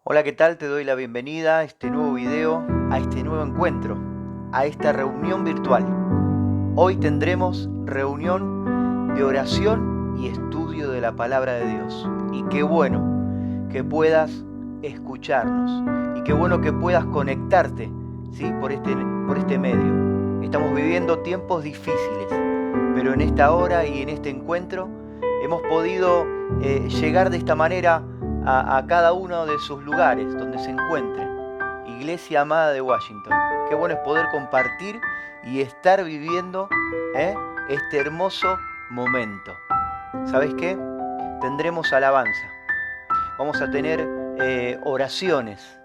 Hola, ¿qué tal? Te doy la bienvenida a este nuevo video, a este nuevo encuentro, a esta reunión virtual. Hoy tendremos reunión de oración y estudio de la palabra de Dios. Y qué bueno que puedas escucharnos y qué bueno que puedas conectarte, ¿sí? por este medio. Estamos viviendo tiempos difíciles, pero en esta hora y en este encuentro hemos podido llegar de esta manera a cada uno de sus lugares donde se encuentren. Iglesia amada de Washington, qué bueno es poder compartir y estar viviendo este hermoso momento. ¿Sabes qué? Tendremos alabanza, vamos a tener oraciones,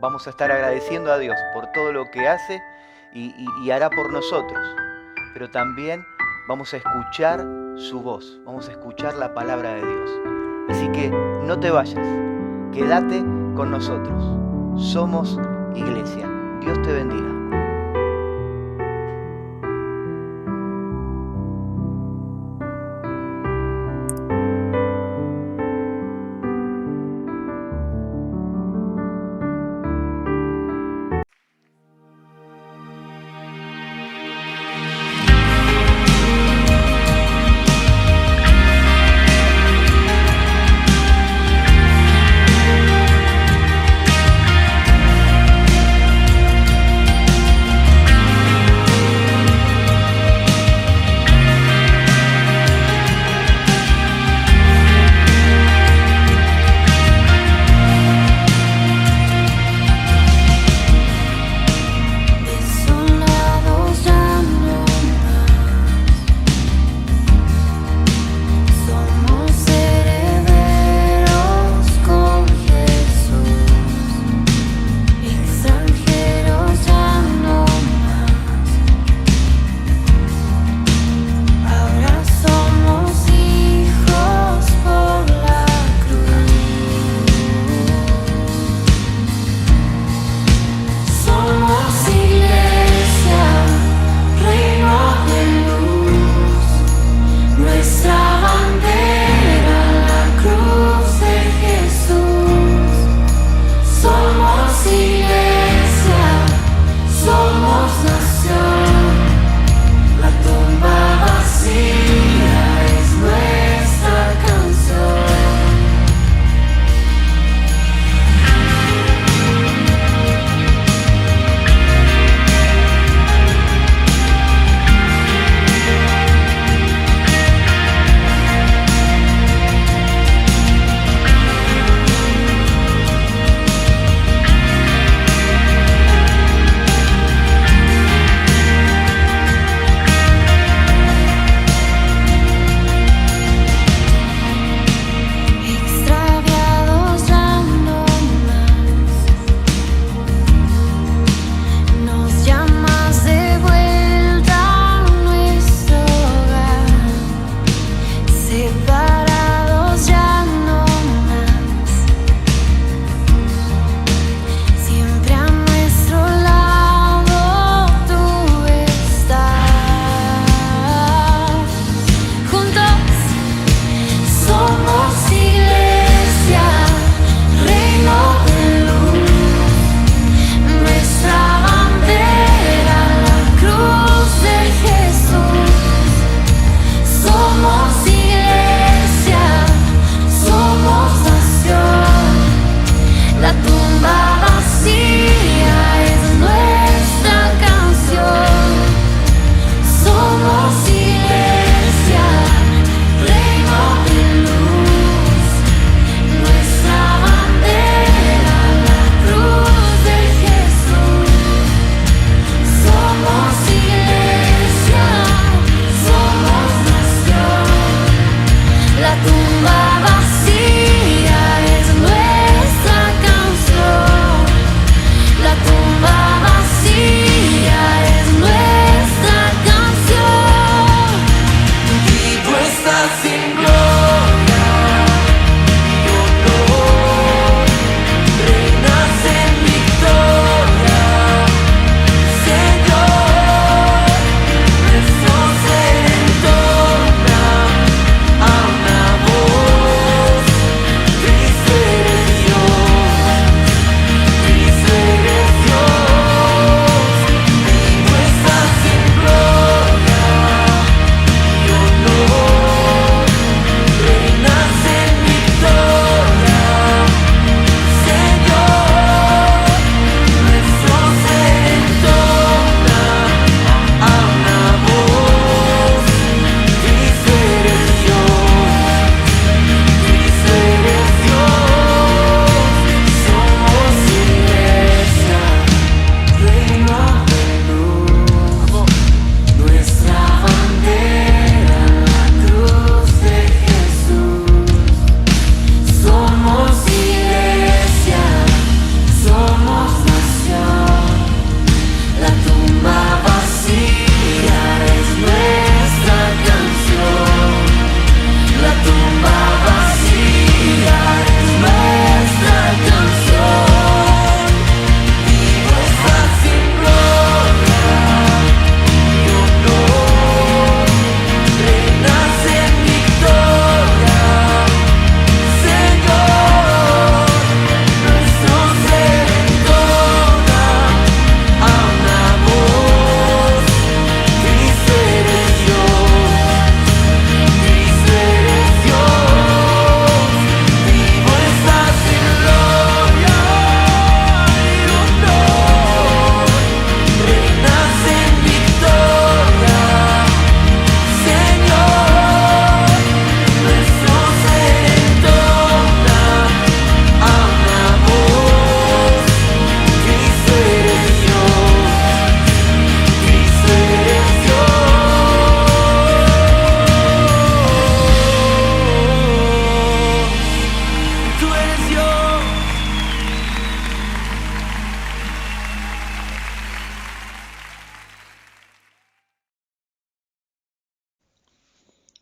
vamos a estar agradeciendo a Dios por todo lo que hace y hará por nosotros, pero también vamos a escuchar su voz, vamos a escuchar la palabra de Dios. Así que no te vayas, quédate con nosotros. Somos iglesia. Dios te bendiga.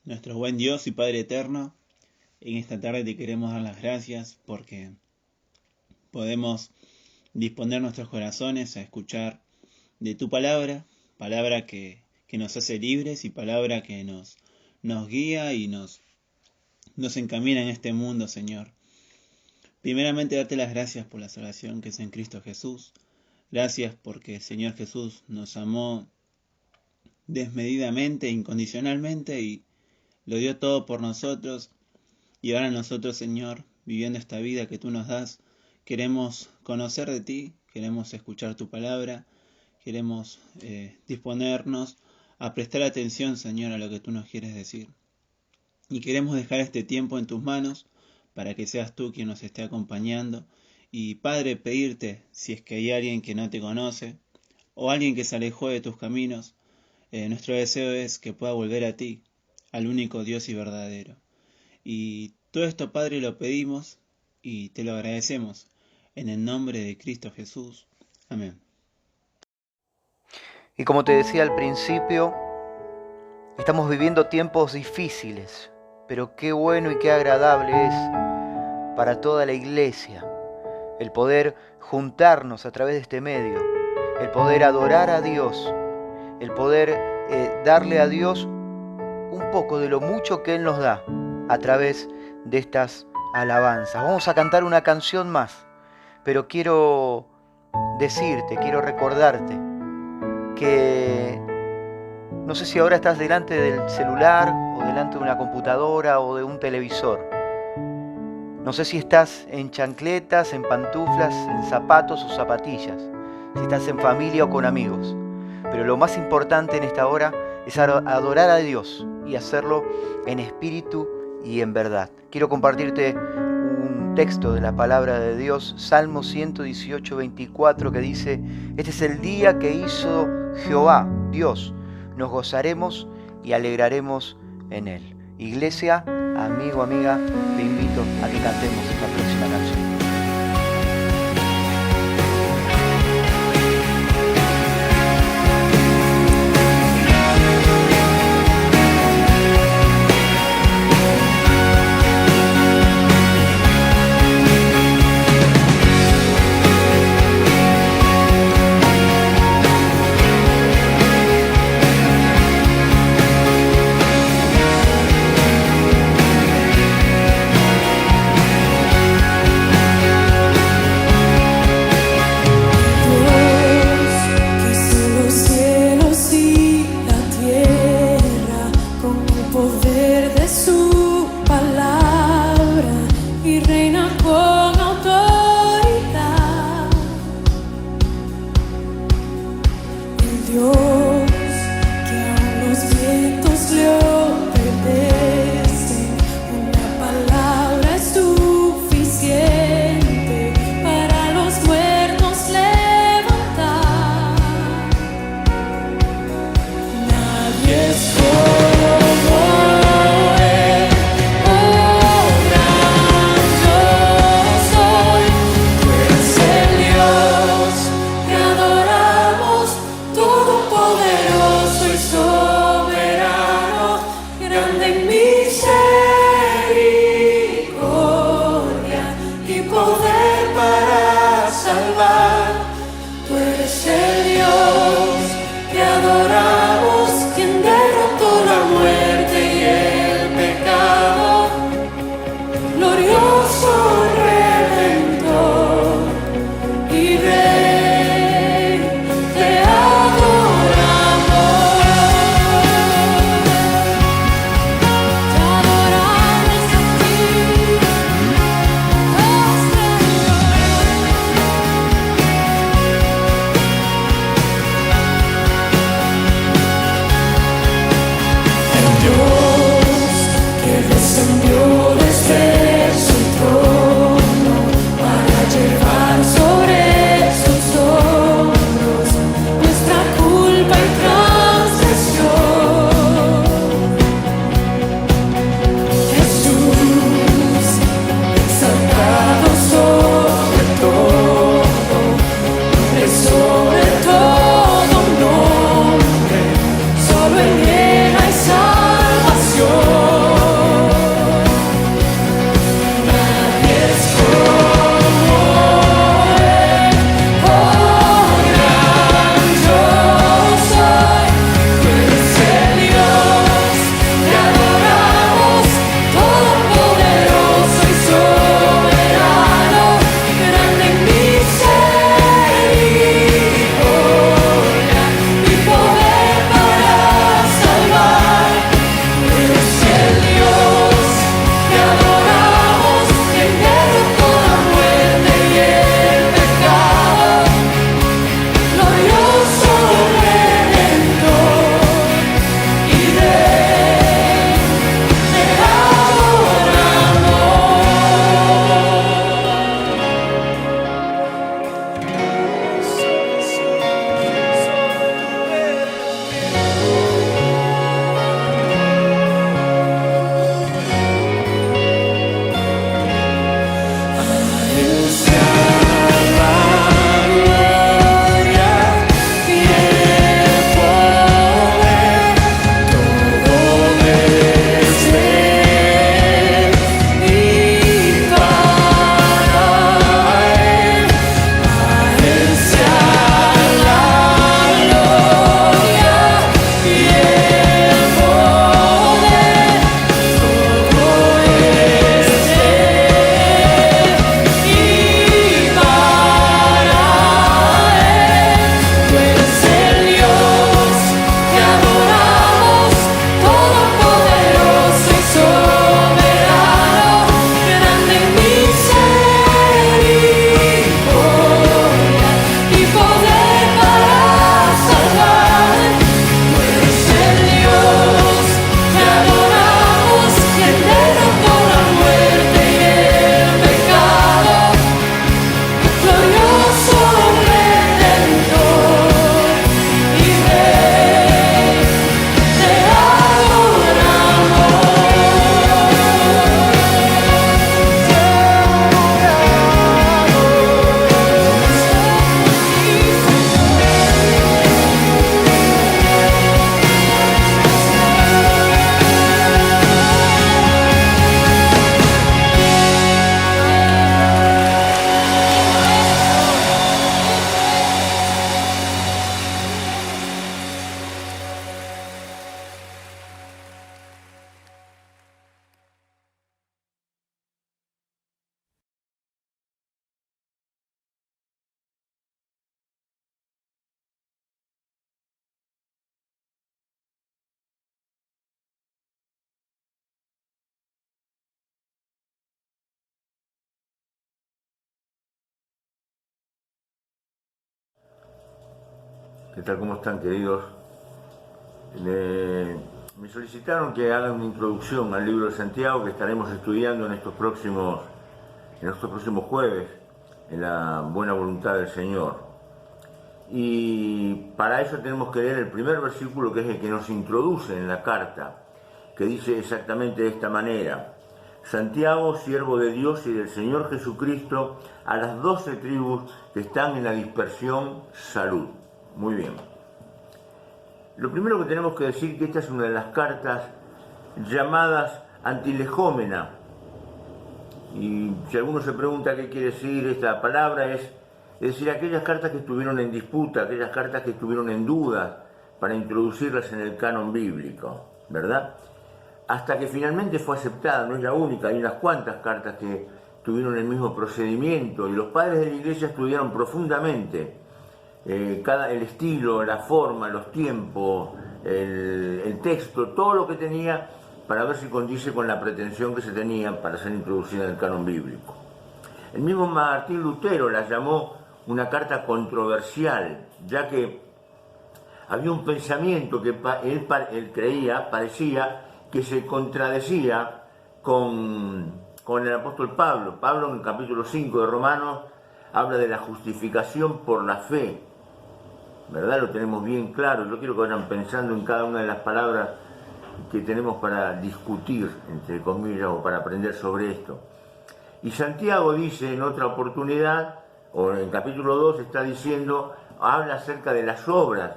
Nuestro buen Dios y Padre eterno, en esta tarde te queremos dar las gracias porque podemos disponer nuestros corazones a escuchar de tu palabra, palabra que nos hace libres y palabra que nos guía y nos encamina en este mundo, Señor. Primeramente, darte las gracias por la salvación que es en Cristo Jesús. Gracias porque el Señor Jesús nos amó desmedidamente, incondicionalmente y lo dio todo por nosotros. Y ahora nosotros, Señor, viviendo esta vida que tú nos das, queremos conocer de ti, queremos escuchar tu palabra, queremos disponernos a prestar atención, Señor, a lo que tú nos quieres decir. Y queremos dejar este tiempo en tus manos para que seas tú quien nos esté acompañando. Y Padre, pedirte, si es que hay alguien que no te conoce o alguien que se alejó de tus caminos, nuestro deseo es que pueda volver a ti, al único Dios y verdadero. Y todo esto, Padre, lo pedimos y te lo agradecemos en el nombre de Cristo Jesús. Amén. Y como te decía al principio, estamos viviendo tiempos difíciles, pero qué bueno y qué agradable es para toda la iglesia el poder juntarnos a través de este medio, el poder adorar a Dios, el poder darle a Dios un poco de lo mucho que Él nos da a través de estas alabanzas. Vamos a cantar una canción más, pero quiero decirte, quiero recordarte que no sé si ahora estás delante del celular o delante de una computadora o de un televisor. No sé si estás en chancletas, en pantuflas, en zapatos o zapatillas, si estás en familia o con amigos. Pero lo más importante en esta hora es adorar a Dios y hacerlo en espíritu y en verdad. Quiero compartirte un texto de la palabra de Dios, Salmo 118, 24, que dice: este es el día que hizo Jehová, Dios, nos gozaremos y alegraremos en él. Iglesia, amigo, amiga, te invito a que cantemos esta próxima canción. ¿Qué tal? ¿Cómo están, queridos? Me solicitaron que haga una introducción al libro de Santiago que estaremos estudiando en estos próximos jueves, en la buena voluntad del Señor. Y para eso tenemos que leer el primer versículo, que es el que nos introduce en la carta, que dice exactamente de esta manera: Santiago, siervo de Dios y del Señor Jesucristo, a las 12 tribus que están en la dispersión, salud. Muy bien. Lo primero que tenemos que decir es que esta es una de las cartas llamadas antilegómena. Y si alguno se pregunta qué quiere decir esta palabra, es decir, aquellas cartas que estuvieron en disputa, aquellas cartas que estuvieron en duda para introducirlas en el canon bíblico, ¿verdad? Hasta que finalmente fue aceptada, no es la única, hay unas cuantas cartas que tuvieron el mismo procedimiento, y los padres de la Iglesia estudiaron profundamente el estilo, la forma, los tiempos, el texto, todo lo que tenía, para ver si condice con la pretensión que se tenía para ser introducida en el canon bíblico. El mismo Martín Lutero la llamó una carta controversial, ya que había un pensamiento que él creía, parecía que se contradecía con el apóstol Pablo. Pablo, en el capítulo 5 de Romanos, habla de la justificación por la fe, ¿verdad? Lo tenemos bien claro. Yo quiero que vayan pensando en cada una de las palabras que tenemos para discutir, entre comillas, o para aprender sobre esto. Y Santiago dice en otra oportunidad, o en el capítulo 2 está diciendo, habla acerca de las obras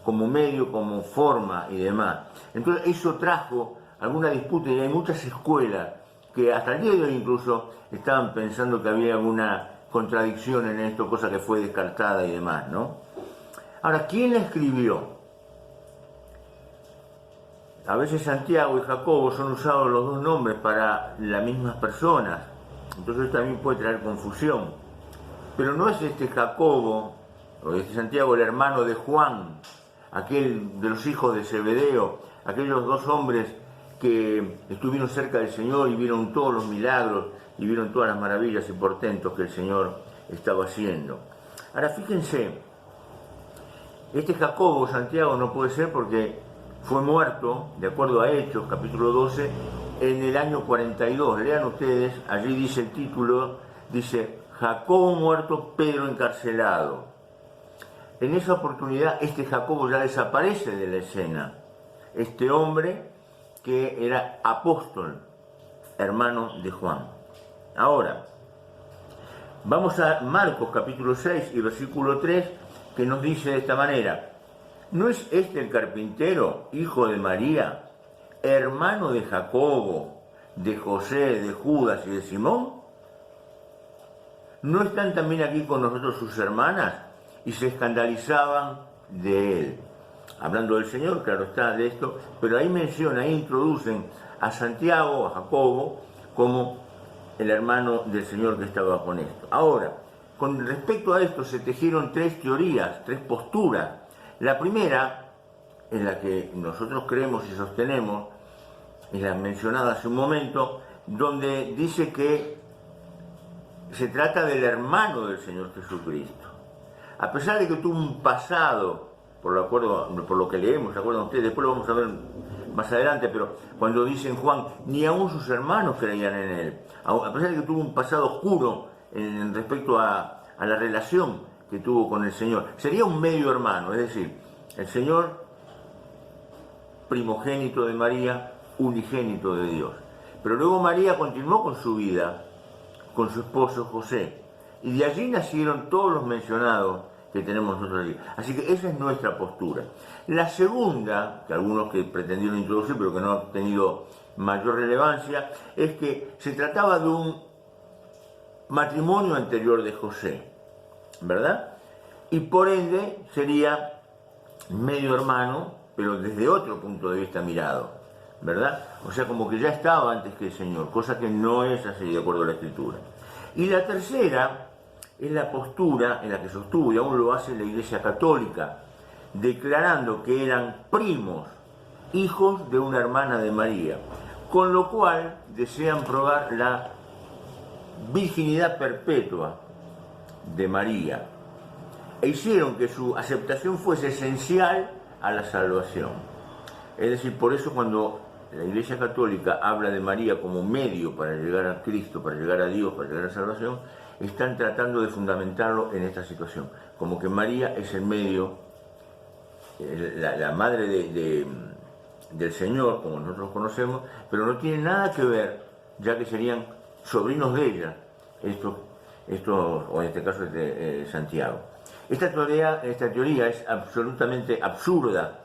como medio, como forma y demás. Entonces eso trajo alguna disputa, y hay muchas escuelas que hasta el día de hoy incluso estaban pensando que había alguna contradicción en esto, cosa que fue descartada y demás, ¿no? Ahora, ¿quién la escribió? A veces Santiago y Jacobo son usados los dos nombres para las mismas personas, entonces también puede traer confusión. Pero no es este Jacobo, o este Santiago, el hermano de Juan, aquel de los hijos de Zebedeo, aquellos dos hombres que estuvieron cerca del Señor y vieron todos los milagros y vieron todas las maravillas y portentos que el Señor estaba haciendo. Ahora fíjense, este Jacobo, Santiago, no puede ser porque fue muerto, de acuerdo a Hechos, capítulo 12, en el año 42. Lean ustedes, allí dice el título, dice Jacobo muerto, Pedro encarcelado. En esa oportunidad este Jacobo ya desaparece de la escena. Este hombre que era apóstol, hermano de Juan. Ahora, vamos a Marcos capítulo 6 y versículo 3, que nos dice de esta manera: ¿no es este el carpintero, hijo de María, hermano de Jacobo, de José, de Judas y de Simón? ¿No están también aquí con nosotros sus hermanas? Y se escandalizaban de él. Hablando del Señor, claro está, de esto, pero ahí menciona, ahí introducen a Santiago, a Jacobo, como el hermano del Señor que estaba con esto. Ahora, con respecto a esto se tejieron tres teorías, tres posturas. La primera, en la que nosotros creemos y sostenemos, es la mencionada hace un momento, donde dice que se trata del hermano del Señor Jesucristo. A pesar de que tuvo un pasado, por lo que leemos, ¿se acuerdan ustedes? Después lo vamos a ver más adelante, pero cuando dicen Juan, ni aún sus hermanos creían en él. A pesar de que tuvo un pasado oscuro en respecto a la relación que tuvo con el Señor. Sería un medio hermano, es decir, el Señor primogénito de María, unigénito de Dios. Pero luego María continuó con su vida, con su esposo José, y de allí nacieron todos los mencionados que tenemos nosotros aquí. Así que esa es nuestra postura. La segunda, que algunos que pretendieron introducir, pero que no ha tenido mayor relevancia, es que se trataba de un matrimonio anterior de José, ¿verdad? Y por ende sería medio hermano, pero desde otro punto de vista mirado, ¿verdad? O sea, como que ya estaba antes que el Señor, cosa que no es así de acuerdo a la Escritura. Y la tercera es la postura en la que sostuvo, y aún lo hace la Iglesia Católica, declarando que eran primos, hijos de una hermana de María, con lo cual desean probar la virginidad perpetua de María. e hicieron que su aceptación fuese esencial a la salvación. Es decir, por eso cuando la Iglesia Católica habla de María como medio para llegar a Cristo, para llegar a Dios, para llegar a la salvación, están tratando de fundamentarlo en esta situación, como que María es el medio, la madre del Señor, como nosotros conocemos, pero no tiene nada que ver, ya que serían sobrinos de ella, o en este caso Santiago. Esta teoría es absolutamente absurda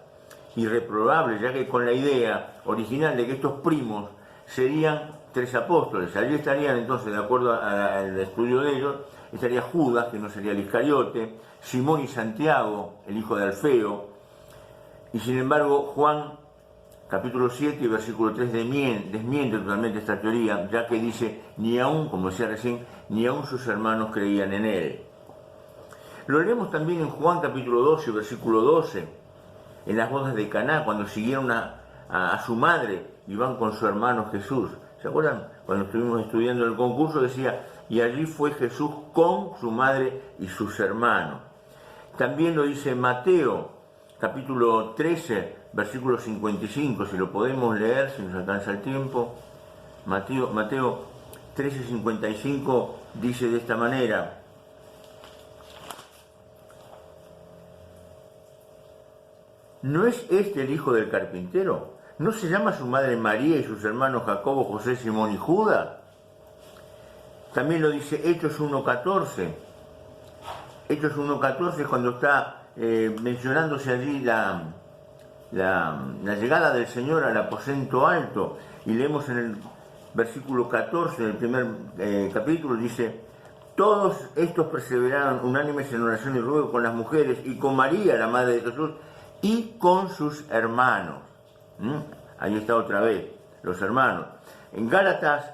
y reprobable, ya que con la idea original de que estos primos serían 3 apóstoles. Allí estarían entonces, de acuerdo al estudio de ellos, estaría Judas, que no sería el Iscariote, Simón y Santiago, el hijo de Alfeo, y sin embargo Juan, capítulo 7 y versículo 3, desmiente totalmente esta teoría, ya que dice, ni aún, como decía recién, ni aún sus hermanos creían en él. Lo leemos también en Juan capítulo 12, versículo 12, en las bodas de Caná, cuando siguieron a su madre y van con su hermano Jesús. ¿Se acuerdan? Cuando estuvimos estudiando el concurso decía, y allí fue Jesús con su madre y sus hermanos. También lo dice Mateo, capítulo 13, versículo 55, si lo podemos leer, si nos alcanza el tiempo. Mateo 13, 55 dice de esta manera, ¿no es este el hijo del carpintero? ¿No se llama su madre María y sus hermanos Jacobo, José, Simón y Judas? También lo dice Hechos 1.14. Hechos 1.14 cuando está mencionándose allí la llegada del Señor al aposento alto. Y leemos en el versículo 14 del primer capítulo, dice, todos estos perseveraron unánimes en oración y ruego con las mujeres y con María, la madre de Jesús, y con sus hermanos. Ahí está otra vez, los hermanos. En Gálatas,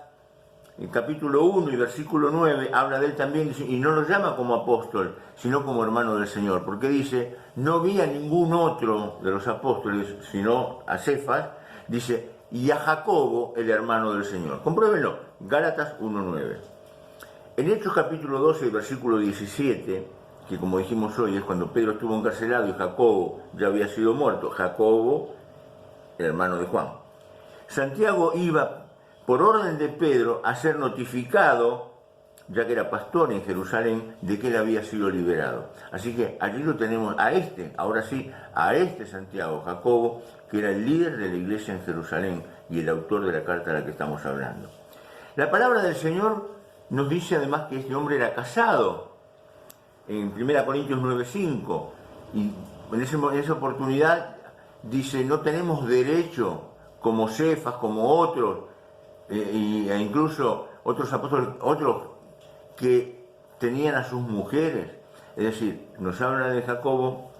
en capítulo 1 y versículo 9, habla de él también, y no lo llama como apóstol, sino como hermano del Señor, porque dice, no vi a ningún otro de los apóstoles, sino a Cefas, dice, y a Jacobo, el hermano del Señor. Compruébenlo, Gálatas 1.9. En Hechos capítulo 12 y versículo 17, que como dijimos hoy es cuando Pedro estuvo encarcelado y Jacobo ya había sido muerto, Jacobo, el hermano de Juan. Santiago iba por orden de Pedro a ser notificado, ya que era pastor en Jerusalén, de que él había sido liberado. Así que allí lo tenemos ahora sí, a este Santiago, Jacobo, que era el líder de la iglesia en Jerusalén y el autor de la carta de la que estamos hablando. La palabra del Señor nos dice además que este hombre era casado, en 1 Corintios 9.5, y en esa oportunidad dice, no tenemos derecho, como Cefas, como otros, e incluso otros apóstoles, otros que tenían a sus mujeres. Es decir, nos habla de Jacobo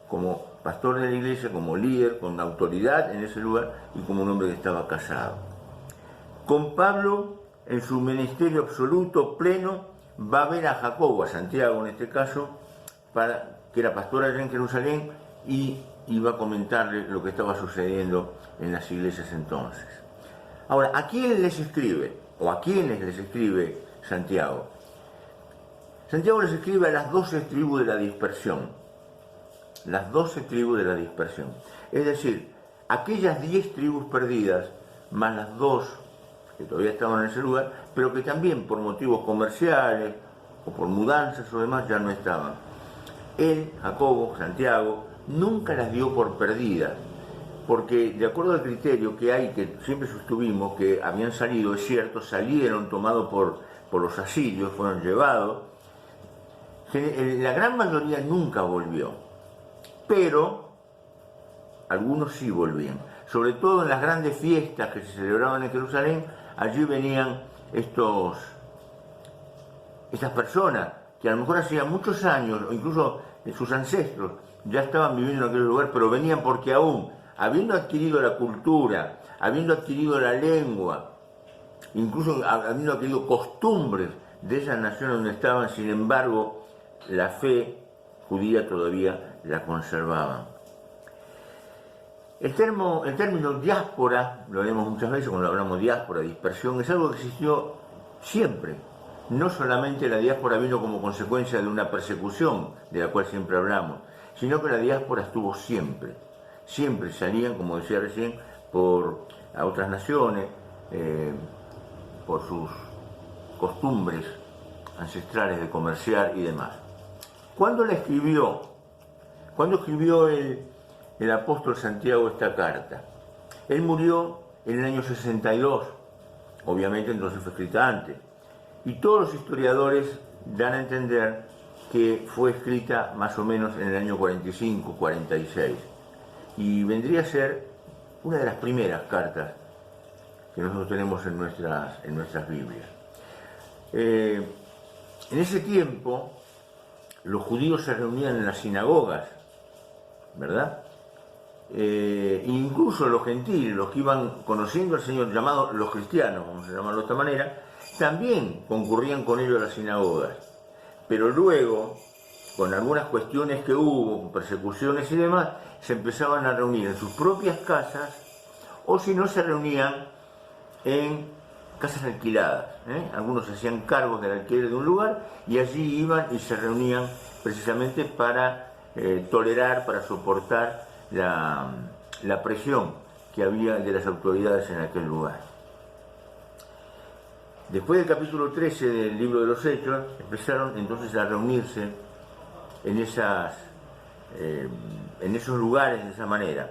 como pastor de la iglesia, como líder, con autoridad en ese lugar, y como un hombre que estaba casado. Con Pablo, en su ministerio absoluto, pleno, va a ver a Jacobo, a Santiago en este caso, que era pastor allá en Jerusalén, y va a comentarle lo que estaba sucediendo en las iglesias entonces. Ahora, ¿a quién les escribe? ¿O a quiénes les escribe Santiago? Santiago les escribe a las 12 tribus de la dispersión. Las 12 tribus de la dispersión. Es decir, aquellas 10 tribus perdidas, más las 2 que todavía estaban en ese lugar, pero que también por motivos comerciales o por mudanzas o demás ya no estaban. Él, Jacobo, Santiago, nunca las dio por perdidas, porque de acuerdo al criterio que hay, que siempre sostuvimos, que habían salido, es cierto, salieron tomados por los asirios, fueron llevados, la gran mayoría nunca volvió, pero algunos sí volvían, sobre todo en las grandes fiestas que se celebraban en Jerusalén. Allí venían estas personas que a lo mejor hacía muchos años, o incluso sus ancestros, ya estaban viviendo en aquel lugar, pero venían porque aún, habiendo adquirido la cultura, habiendo adquirido la lengua, incluso habiendo adquirido costumbres de esas naciones donde estaban, sin embargo, la fe judía todavía la conservaban. El término diáspora, lo vemos muchas veces cuando hablamos de diáspora, dispersión, es algo que existió siempre, no solamente la diáspora vino como consecuencia de una persecución, de la cual siempre hablamos, sino que la diáspora estuvo siempre. Siempre salían, como decía recién, a otras naciones, por sus costumbres ancestrales de comerciar y demás. ¿Cuándo escribió el apóstol Santiago esta carta? Él murió en el año 62, obviamente entonces fue escrita antes, y todos los historiadores dan a entender que fue escrita más o menos en el año 45, 46, y vendría a ser una de las primeras cartas que nosotros tenemos en nuestras Biblias. En ese tiempo, los judíos se reunían en las sinagogas, ¿verdad? Incluso los gentiles, los que iban conociendo al Señor, llamados los cristianos, vamos a llamarlo de esta manera, también concurrían con ellos a las sinagogas. Pero luego, con algunas cuestiones que hubo, persecuciones y demás, se empezaban a reunir en sus propias casas, o si no, se reunían en casas alquiladas. Algunos hacían cargos del alquiler de un lugar y allí iban y se reunían precisamente para tolerar, para soportar la presión que había de las autoridades en aquel lugar. Después del capítulo 13 del libro de los Hechos, empezaron entonces a reunirse en esos lugares de esa manera.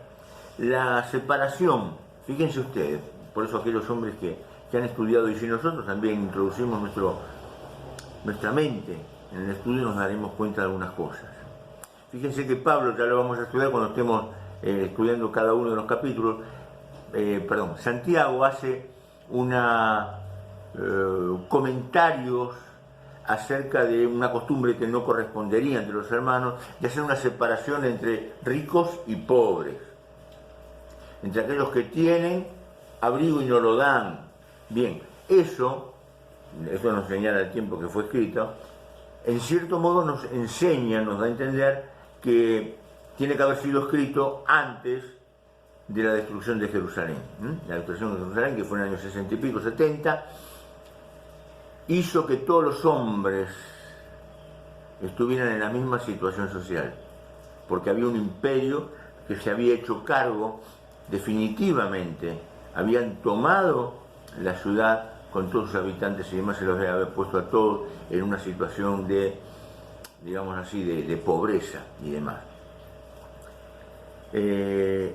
La separación, fíjense ustedes, por eso aquellos hombres que han estudiado, y si nosotros también introducimos nuestra mente en el estudio, nos daremos cuenta de algunas cosas. Fíjense que Pablo, ya lo vamos a estudiar cuando estemos estudiando cada uno de los capítulos, Santiago hace comentarios acerca de una costumbre que no correspondería entre los hermanos, de hacer una separación entre ricos y pobres, entre aquellos que tienen abrigo y no lo dan. Bien, eso nos señala el tiempo que fue escrito, en cierto modo nos enseña, nos da a entender que tiene que haber sido escrito antes de la destrucción de Jerusalén. La destrucción de Jerusalén, que fue en el año 60 y pico, 70, hizo que todos los hombres estuvieran en la misma situación social, porque había un imperio que se había hecho cargo definitivamente, habían tomado la ciudad con todos sus habitantes y demás, se los había puesto a todos en una situación de, digamos así, de pobreza y demás.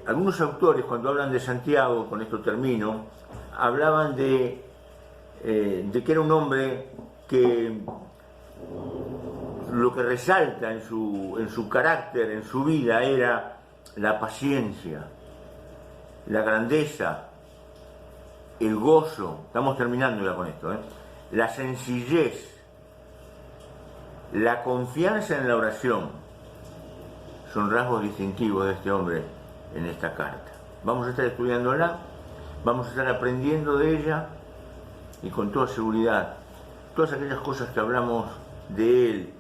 Algunos autores, cuando hablan de Santiago, con esto termino, hablaban de que era un hombre que lo que resalta en su carácter, en su vida, era la paciencia, la grandeza, el gozo, estamos terminando ya con esto, la sencillez, la confianza en la oración, son rasgos distintivos de este hombre en esta carta. Vamos a estar estudiándola, vamos a estar aprendiendo de ella, y con toda seguridad, todas aquellas cosas que hablamos de él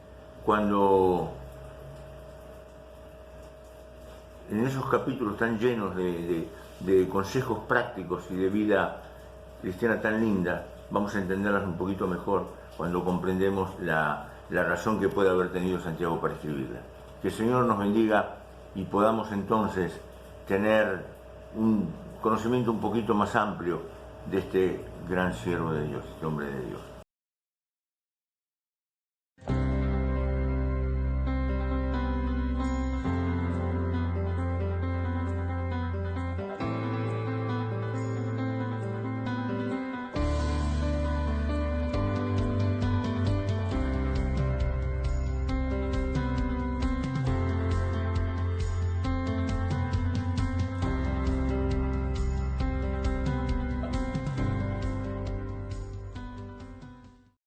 cuando en esos capítulos tan llenos de consejos prácticos y de vida cristiana tan linda, vamos a entenderlas un poquito mejor cuando comprendemos la razón que puede haber tenido Santiago para escribirla. Que el Señor nos bendiga y podamos entonces tener un conocimiento un poquito más amplio de este gran siervo de Dios, este hombre de Dios.